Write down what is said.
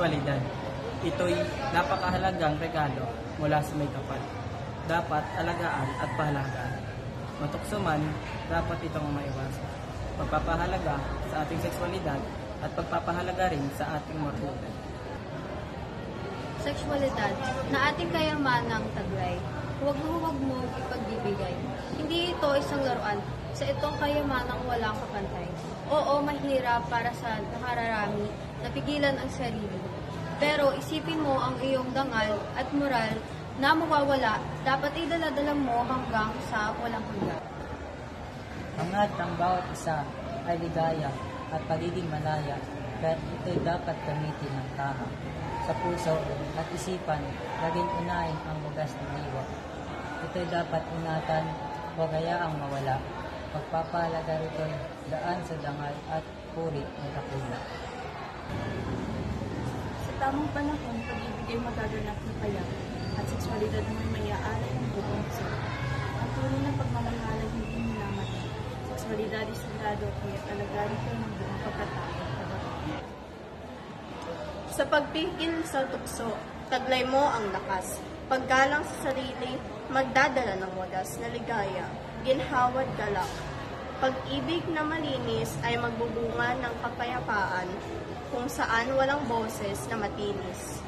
Sexualidad. Ito'y napakahalagang regalo mula sa may kapal. Dapat alagaan at pahalagahan. Matukso man, dapat itong maiwasan. Pagpapahalaga sa ating sexualidad at pagpapahalaga rin sa ating moralidad. Sexualidad na ating kayamanang taglay, huwag mo ipagbibigay. Hindi ito isang laruan sa itong kayamanang walang kapantay. Oo, mahirap para sa nakararami na pigilan ang sarili. Pero isipin mo ang iyong dangal at moral na mawawala, dapat idala-dala mo hanggang sa walang hanggan. Hangad ng bawat isa ay ligaya at pagiging malaya, kaya ito'y dapat gamitin ng tama. Sa puso at isipan, laging unahin ang wagas ng diwa. Ito'y dapat ingatan, huwag hayaang mawala. Pagpapahalaga rito'y daan sa dangal at puri ng kapula. Sa tamang panahon, pag-ibig ay magaganap na payak at sexualidad mo'y mayaaral ng buong puso. Ang tunay na pagmamahal ay hindi minamata. Sexualidad ay sagrado, kaya talaga rito ng buong pagkatao. Sa pagpigil sa tukso, taglay mo ang lakas. Paggalang sa sarili, magdadala ng wagas na ligaya, ginhawad galak. Pag-ibig na malinis ay magbubunga ng kapayapaan, kung saan walang boses na matinis.